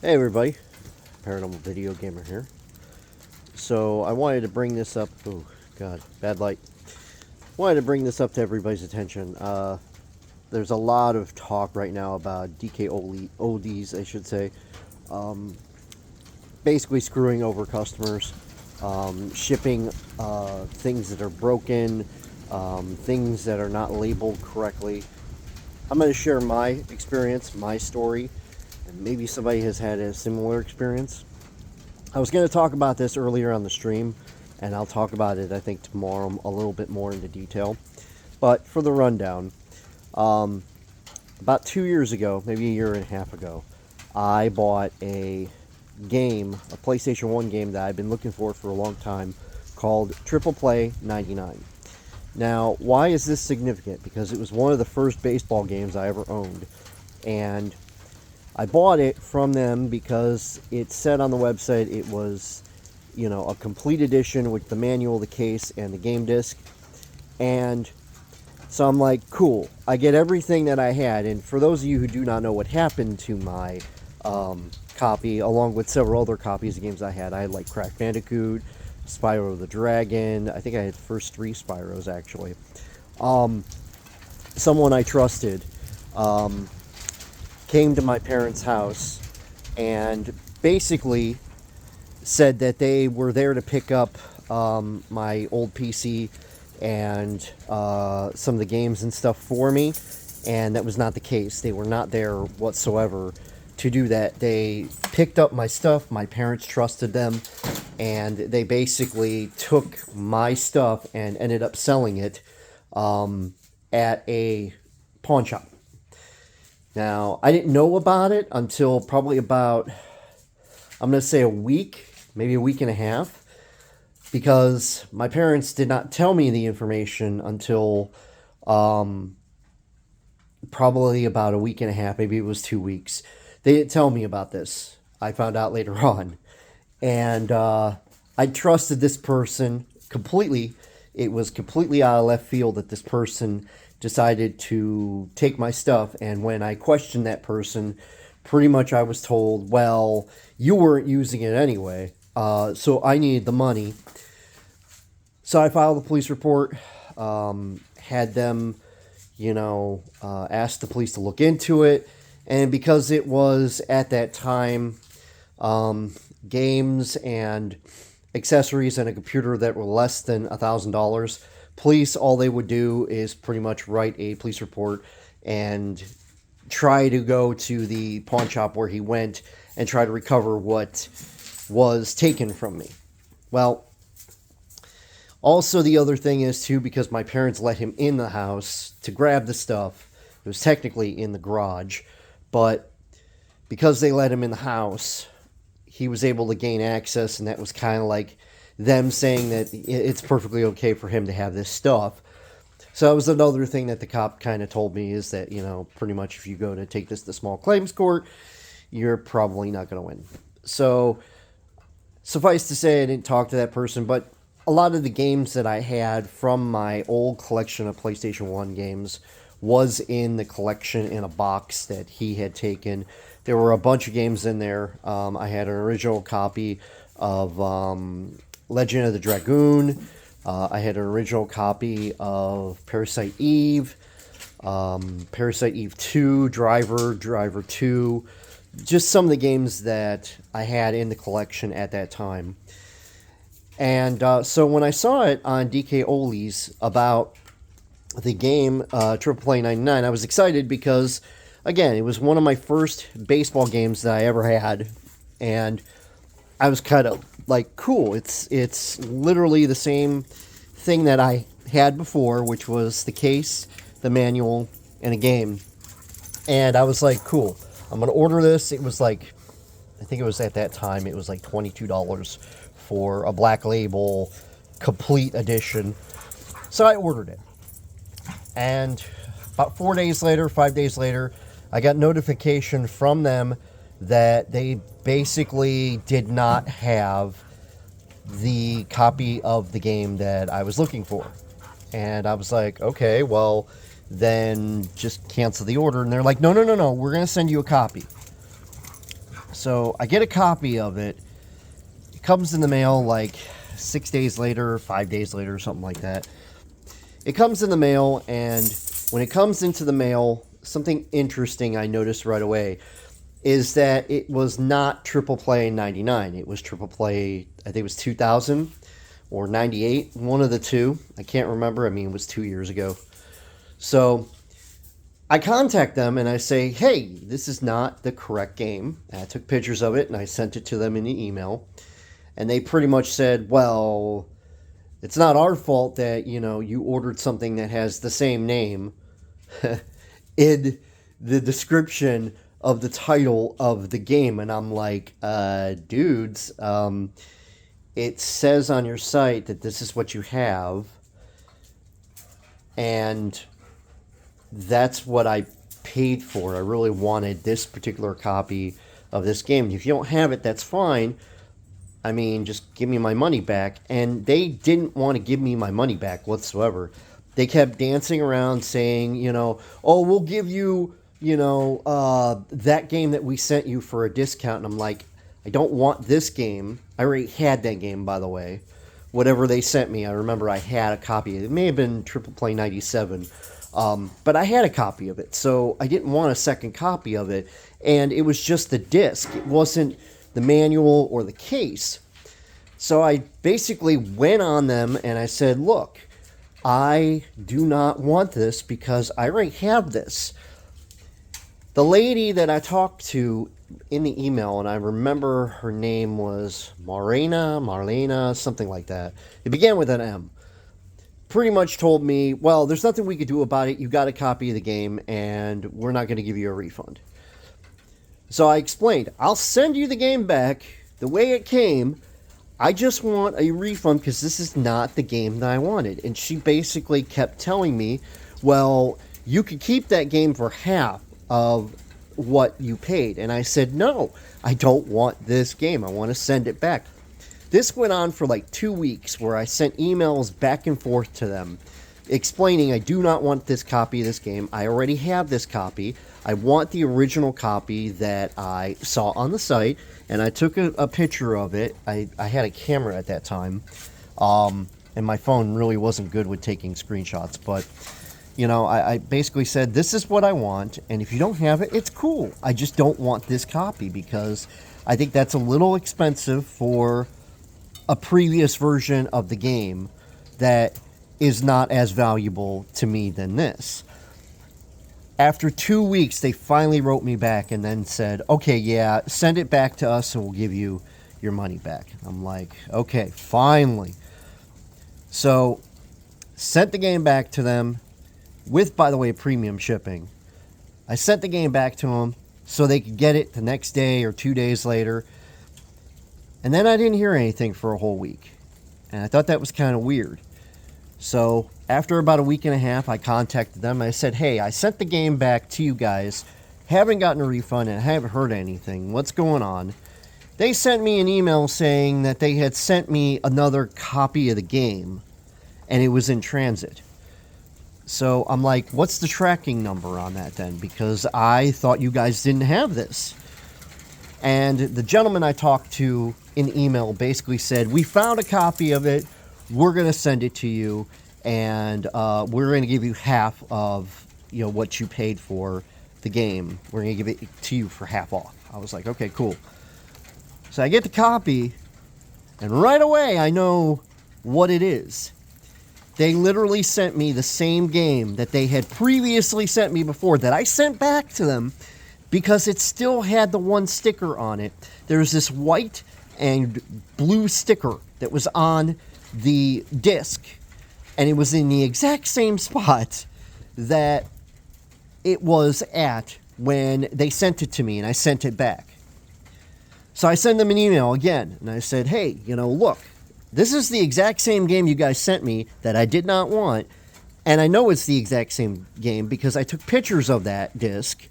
Hey everybody, Paranormal Video Gamer here. So I wanted to bring this up. Oh God, bad light. Wanted to bring this up to everybody's attention. There's a lot of talk right now about DKOldies, I should say, basically screwing over customers, shipping things that are broken, things that are not labeled correctly. I'm going to share my experience, my story, and maybe somebody has had a similar experience. I was going to talk about this earlier on the stream, and I'll talk about it, I think, tomorrow a little bit more into detail. But for the rundown, about 2 years ago, maybe a year and a half ago, I bought a game, a PlayStation 1 game that I've been looking for a long time, called Triple Play 99. Now, why is this significant? Because it was one of the first baseball games I ever owned, and I bought it from them because it said on the website it was, a complete edition with the manual, the case, and the game disc. And so I'm like, cool, I get everything that I had. And for those of you who do not know what happened to my copy, along with several other copies of games I had like Crash Bandicoot, Spyro the Dragon. I think I had the first 3 Spyros, actually. Someone I trusted came to my parents' house and basically said that they were there to pick up my old PC and some of the games and stuff for me, and that was not the case. They were not there whatsoever to do that. They picked up my stuff. My parents trusted them, and they basically took my stuff and ended up selling it at a pawn shop. Now, I didn't know about it until probably about, I'm going to say a week, maybe a week and a half, because my parents did not tell me the information until probably about a week and a half, maybe it was 2 weeks. They didn't tell me about this. I found out later on. And I trusted this person completely. It was completely out of left field that this person decided to take my stuff. And when I questioned that person, pretty much I was told, well, you weren't using it anyway, so I needed the money. So I filed a police report, had them, ask the police to look into it. And because it was at that time games and accessories and a computer that were less than $1,000, police, all they would do is pretty much write a police report and try to go to the pawn shop where he went and try to recover what was taken from me. Well, also the other thing is, too, because my parents let him in the house to grab the stuff, it was technically in the garage, but because they let him in the house, he was able to gain access, and that was kind of like them saying that it's perfectly okay for him to have this stuff. So that was another thing that the cop kind of told me, is that, pretty much if you go to take this to small claims court, you're probably not going to win. So suffice to say, I didn't talk to that person, but a lot of the games that I had from my old collection of PlayStation 1 games was in the collection in a box that he had taken. There were a bunch of games in there. I had an original copy of Legend of the Dragoon. I had an original copy of Parasite Eve, Parasite Eve 2, Driver 2, just some of the games that I had in the collection at that time. And so when I saw it on DKOldies about the game Triple Play 99, I was excited because, again, it was one of my first baseball games that I ever had, and I was kind of like, cool, it's literally the same thing that I had before, which was the case, the manual, and a game. And I was like, cool, I'm going to order this. It was like, I think it was at that time, it was like $22 for a black label complete edition. So I ordered it. And about 4 days later, 5 days later, I got notification from them that they basically did not have the copy of the game that I was looking for. And I was like, okay, well, then just cancel the order. And they're like, no, we're going to send you a copy. So I get a copy of it. It comes in the mail like 6 days later, 5 days later, something like that. It comes in the mail, and when it comes into the mail, something interesting I noticed right away is that it was not triple play 99. It was triple play, I think it was 2000 or 98, one of the two. I can't remember. I mean, it was 2 years ago. So I contact them and I say, hey, this is not the correct game. And I took pictures of it and I sent it to them in the email. And they pretty much said, well, it's not our fault that, you ordered something that has the same name in the description of the title of the game. And I'm like, dudes, it says on your site that this is what you have. And that's what I paid for. I really wanted this particular copy of this game. If you don't have it, that's fine. I mean, just give me my money back. And they didn't want to give me my money back whatsoever. They kept dancing around saying, oh, we'll give you, that game that we sent you for a discount. And I'm like, I don't want this game. I already had that game, by the way. Whatever they sent me, I remember I had a copy. It may have been Triple Play 97. But I had a copy of it, so I didn't want a second copy of it. And it was just the disc. It wasn't the manual or the case. So I basically went on them and I said, look, I do not want this because I already have this. The lady that I talked to in the email, and I remember her name was Marlena, something like that. It began with an M. Pretty much told me, well, there's nothing we could do about it. You got a copy of the game, and we're not going to give you a refund. So I explained, I'll send you the game back the way it came. I just want a refund because this is not the game that I wanted. And she basically kept telling me, well, you could keep that game for half of what you paid. And I said, no, I don't want this game. I want to send it back. This went on for like 2 weeks where I sent emails back and forth to them explaining I do not want this copy of this game. I already have this copy. I want the original copy that I saw on the site, and I took a picture of it. I had a camera at that time, and my phone really wasn't good with taking screenshots, but I basically said, this is what I want, and if you don't have it, it's cool. I just don't want this copy because I think that's a little expensive for a previous version of the game that is not as valuable to me than this. After 2 weeks, they finally wrote me back and then said, okay, yeah, send it back to us and we'll give you your money back. I'm like, okay, finally. So, sent the game back to them with, by the way, premium shipping. I sent the game back to them so they could get it the next day or 2 days later. And then I didn't hear anything for a whole week. And I thought that was kind of weird. So after about a week and a half, I contacted them. I said, hey, I sent the game back to you guys. Haven't gotten a refund and haven't heard anything. What's going on? They sent me an email saying that they had sent me another copy of the game. And it was in transit. So I'm like, what's the tracking number on that then? Because I thought you guys didn't have this. And the gentleman I talked to in email basically said, we found a copy of it. We're going to send it to you. And we're going to give you half of what you paid for the game. We're going to give it to you for half off. I was like, okay, cool. So I get the copy. And right away, I know what it is. They literally sent me the same game that they had previously sent me before that I sent back to them because it still had the one sticker on it. There's this white and blue sticker that was on the disc, and it was in the exact same spot that it was at when they sent it to me, and I sent it back. So I sent them an email again, and I said, hey, look, this is the exact same game you guys sent me that I did not want, and I know it's the exact same game because I took pictures of that disc,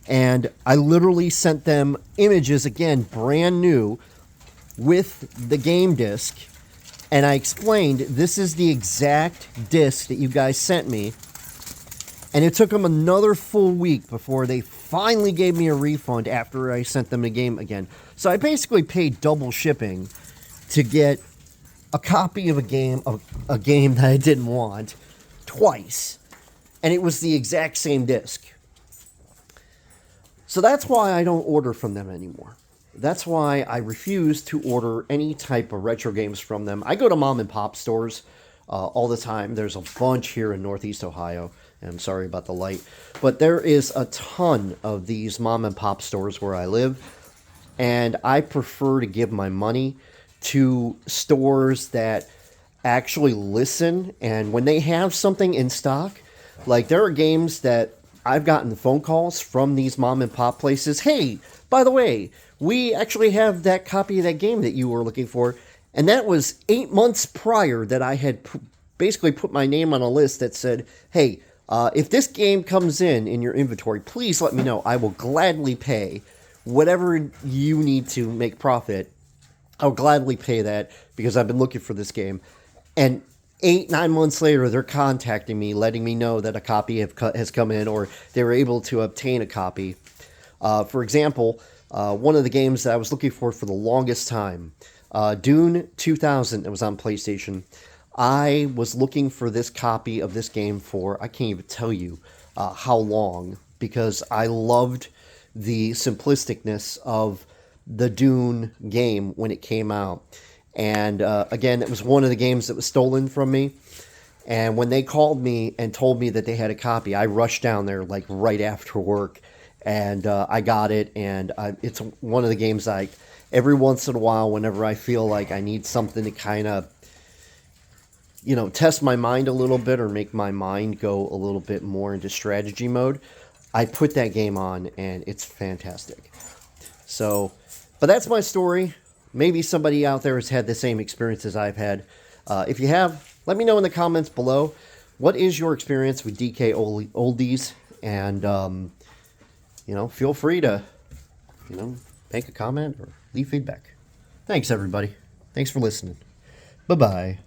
and I literally sent them images, again, brand new, with the game disc, and I explained, this is the exact disc that you guys sent me, And it took them another full week before they finally gave me a refund after I sent them the game again. So I basically paid double shipping to get a copy of a game that I didn't want twice. And it was the exact same disc. So that's why I don't order from them anymore. That's why I refuse to order any type of retro games from them. I go to mom and pop stores all the time. There's a bunch here in Northeast Ohio. And I'm sorry about the light. But there is a ton of these mom and pop stores where I live. And I prefer to give my money to stores that actually listen. And when they have something in stock, like there are games that I've gotten phone calls from these mom and pop places. Hey, by the way, we actually have that copy of that game that you were looking for. And that was 8 months prior that I had basically put my name on a list that said, hey, if this game comes in your inventory, please let me know. I will gladly pay whatever you need to make profit. I'll gladly pay that because I've been looking for this game. And 8-9 months later, they're contacting me, letting me know that a copy has come in, or they were able to obtain a copy. For example, one of the games that I was looking for the longest time, Dune 2000, that was on PlayStation. I was looking for this copy of this game for, I can't even tell you how long, because I loved the simplisticness of the Dune game when it came out. And again, it was one of the games that was stolen from me. And when they called me and told me that they had a copy, I rushed down there like right after work. And I got it. And it's one of the games every once in a while, whenever I feel like I need something to kind of, test my mind a little bit or make my mind go a little bit more into strategy mode, I put that game on and it's fantastic. So, but that's my story. Maybe somebody out there has had the same experience as I've had. If you have, let me know in the comments below. What is your experience with DKOldies? And, feel free to, make a comment or leave feedback. Thanks, everybody. Thanks for listening. Bye-bye.